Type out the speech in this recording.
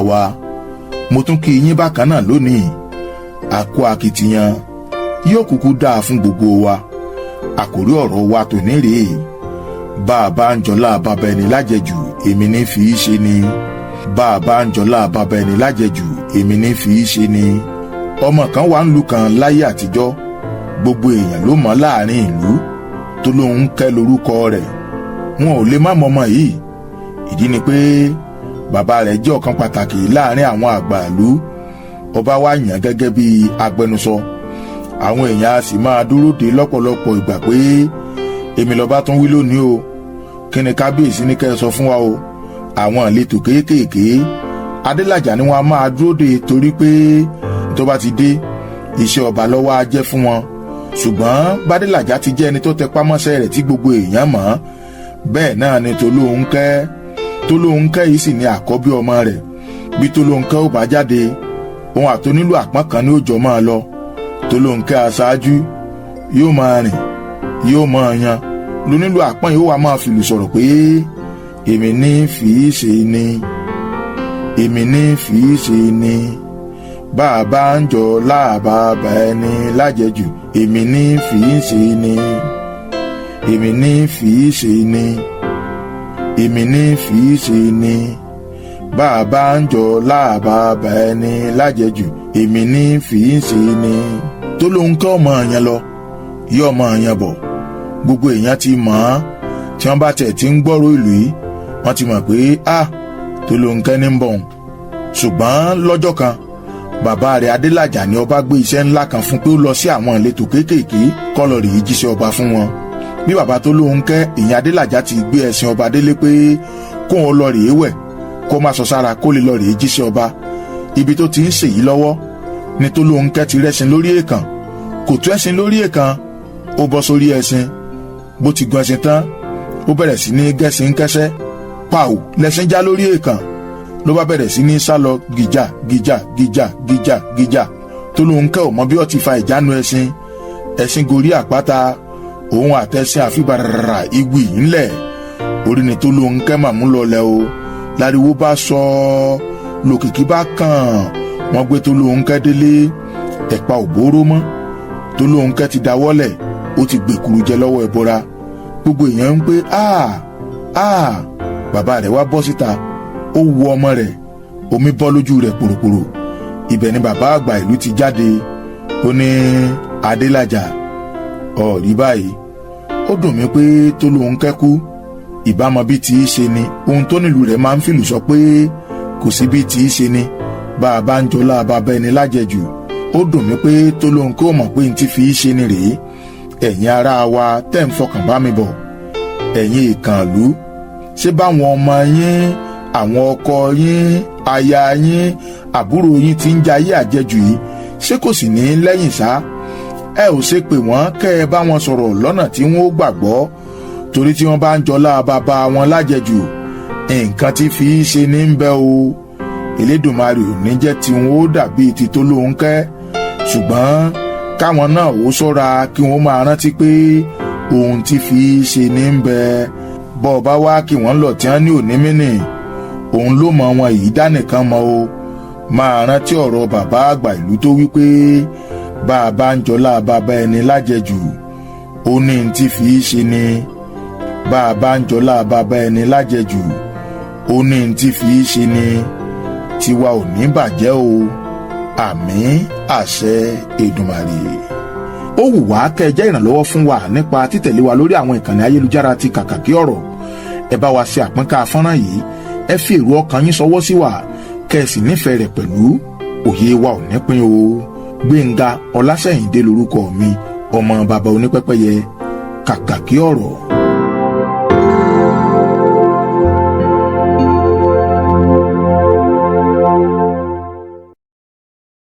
wa mo tún kí yín bákan náà lónìí. Àkó akitiyan yóò kúkú dáa fún gbogbo wa. Àkòrí ọ̀rọ̀ wa tòní rèé: bàbá ń jọlá bàbá ẹni lájẹjù èmi ní fi í ṣe ni. Bàbá ń jọlá bàbá ẹni lájẹjù èmi ní fi í ṣe ni. Ọmọ kan wà nílùú kan láyé àtijọ́, gbogbo èèyàn ló mọ̀ láàrin ìlú. Tolóhunkẹ́ lorúkọ rẹ̀. Wọn ò lè má mọ ọmọ yìí. Ìdí ni pé bàbá rẹ̀ jẹ́ ọ̀kan pàtàkì láàrin àwọn àgbà ìlú. Ọba wa yàn gẹ́gẹ́ bí agbẹnusọ. Àwọn èèyàn a sì máa dúró de lọ́pọ̀lọpọ̀ ìgbà pé èmi lọ́ba tún wí lónìí o. Kí ni kábíyèsí ní kẹ́ ẹ sọ fún wa o? Àwọn ìletò kéékèèké Adélàjà ni wọ́n a máa dúró de, torí pé tó bá ti dé iṣẹ́ ọba lọ́wọ́ á jẹ́ fún wọn. Ṣùgbọ́n bádélàjà ti jẹ́ ẹni tó tẹpá mọ́ṣẹ́ rẹ̀ tí gbogbo èèyàn mọ̀. Bẹ́ẹ̀ náà ni Tolóhunkẹ́ yìí sì ni àkọ́bí ọmọ rẹ̀. Bí Tolóhunkẹ́ ò bá jáde, òun àtonílù àpọ́n kan ní òjò máa lọ. Tolóhunkẹ́ aṣáájú yóò máa rìn, yóò máa yan. Lónílù àpọ́n yóò wá máa fìlù sọ̀rọ̀ pé èmi ní fi í ṣe ni, èmi ní fi í ṣe ni. Bàbá ń jọlá bàbá ẹni lájẹjù èmi ní fi í ṣe ni, èmi ní fi í ṣe ni, èmi ní fi í ṣe ni. Bàbá ń jọlá bàbá ẹni lájẹjù èmi ní fi í ṣe ni. Tolóhunkẹ́ ọmọ yẹn lọ, yóò ọmọ yẹn bọ̀. Gbogbo èèyàn ti mọ̀ ọ́n. Tí wọ́n bá tẹ̀ tí ń gbọ́rọ̀ ìlú yìí, wọ́n ti mọ̀ pé Tolóhunkẹ́ ní ń bọ̀. Ṣùgbọ́n lọ́jọ́ kan, bàbá rẹ̀ Adélàjà ni ọba gbé iṣẹ́ ńlá kan fún pé ó lọ sí àwọn ìletò kéékèèké kó lọ rèé jíṣẹ́ ọba fún wọn. Bí bàbá Tolóhunkẹ́ ìyẹn Adélàjà ti gbé ẹṣin ọba délé pé kóun lọ rèé wẹ̀ kó má sọ sára kó lè lọ rèé jíṣẹ́ ọba. Ibi tó ti ń ṣèyí lọ́wọ́ ni Tolóhunkẹ́ ti rẹ́ṣin lórí èèkàn. Kò tó ẹṣin lórí èèkàn, ó bọ́ sórí ẹṣin. Bó ti gun ẹṣin tán, ó bẹ̀rẹ̀ sí ní gẹ́ṣin kẹ́sẹ́. Pàù lẹ́ṣin já lórí èèkàn. Ló bá bẹ̀rẹ̀ sí ní sálọ gìjà gìjà gìjà gìjà gìjà. Tolóhunkẹ́ ò mọ bí ó ti fa ìjánu ẹṣin. Ẹṣin gorí àpáta, òun àtẹṣin àfibàràrà igwì ńlẹ̀. Orí ni Tolóhunkẹ́ màmú lọlẹ̀ o. Láriwo bá sọ, lòkìkí bá kàn. Wọ́n gbé Tolóhunkẹ́ délé. Ẹ̀pà ò bóró mọ́. Tolóhunkẹ́ ti dáwọ́lẹ̀, ó ti gbèkuru jẹ lọ́wọ́ ẹbọra. Gbogbo èèyàn ń pé bàbá rẹ̀ wá bọ́ síta. Ó wo ọmọ rẹ̀, omi bọ́ lójú rẹ̀ pòròpòrò. Ibẹ̀ ni bàbá àgbà ìlú ti jáde. Ó ní, Adélàjà, ọ̀rí báyìí, ó dùn mí pé Tolóhunkẹ́ kú. Ìbámọ bí tí í ṣe ni ohun tó nílùú rẹ̀ máa ń fìlù sọ pé kò sí bí tí í ṣe ni. Bàbá ń jọlá bàbá ẹni lájẹjù. Ó dùn mí pé Tolóhunkẹ́ ò mọ̀ pé n ti fi í ṣe ni rèé. Ẹ̀yin ará wa tẹ́ ń fọkàn bá mi bọ̀. Ẹ̀yin ìkànlú, ṣé báwọn ọmọ yín, àwọn ọkọ yín, aya yín, àbúrò yín ti ń jayé àjẹjù yìí, ṣé kò sì ní lẹ́yìn ṣá? Ẹ ò ṣe pé wọ́n kẹ́ ẹ bá wọn sọ̀rọ̀ lọ́nà tí wọ́n ó gbàgbọ́. Torí tí wọ́n bá ń jọlá bàbá wọn lájẹjù, nǹkan tí fi í ṣe ní ń bẹ o. Elédùmarè ò ní jẹ́ tí wọ́n ó dàbí ti Tolóhunkẹ́. Ṣùgbọ́n káwọn náà ó ṣọ́ra kí wọ́n máa rántí pé ohun tí fi í ṣe ní ń bẹ. Bọ́ ọ bá wá kí wọ́n lọ tí wọ́n ní òní mínì, òun ló mọ wọn yìí dánìkan mọ o. Máa rántí ọ̀rọ̀ bàbá àgbà ìlú tó wí pé bàbá ń jọlá bàbá ẹni lájẹjù, ó ní n tí fi í ṣe ni. Bàbá ń jọlá bàbá ẹni lájẹjù, ó ní n tí fi í ṣe ni. Tiwa ò ní bàjẹ́ o. Àmín àṣẹ Èdùmàrè. Ó wù wá kẹ́ ẹ jẹ́ ìrànlọ́wọ́ fún wa nípa títẹ̀lé wa lórí àwọn ìkànnì ayélujára ti Kàkàkí Ọ̀rọ̀. Ẹ bá wa ṣe àpínká fọ́nrán yìí. Ẹ fi èrò ọkàn yín ṣọwọ́ sí wa, kẹ́ ẹ sì nífẹ̀ẹ́ rẹ̀ pẹ̀lú. Òye wa ò ní pín o. Gbénga Ọlásẹ̀yìndé lorúkọ mi, ọmọ bàbá onípẹ́pẹ́yẹ. Kàkàkí Ọ̀rọ̀.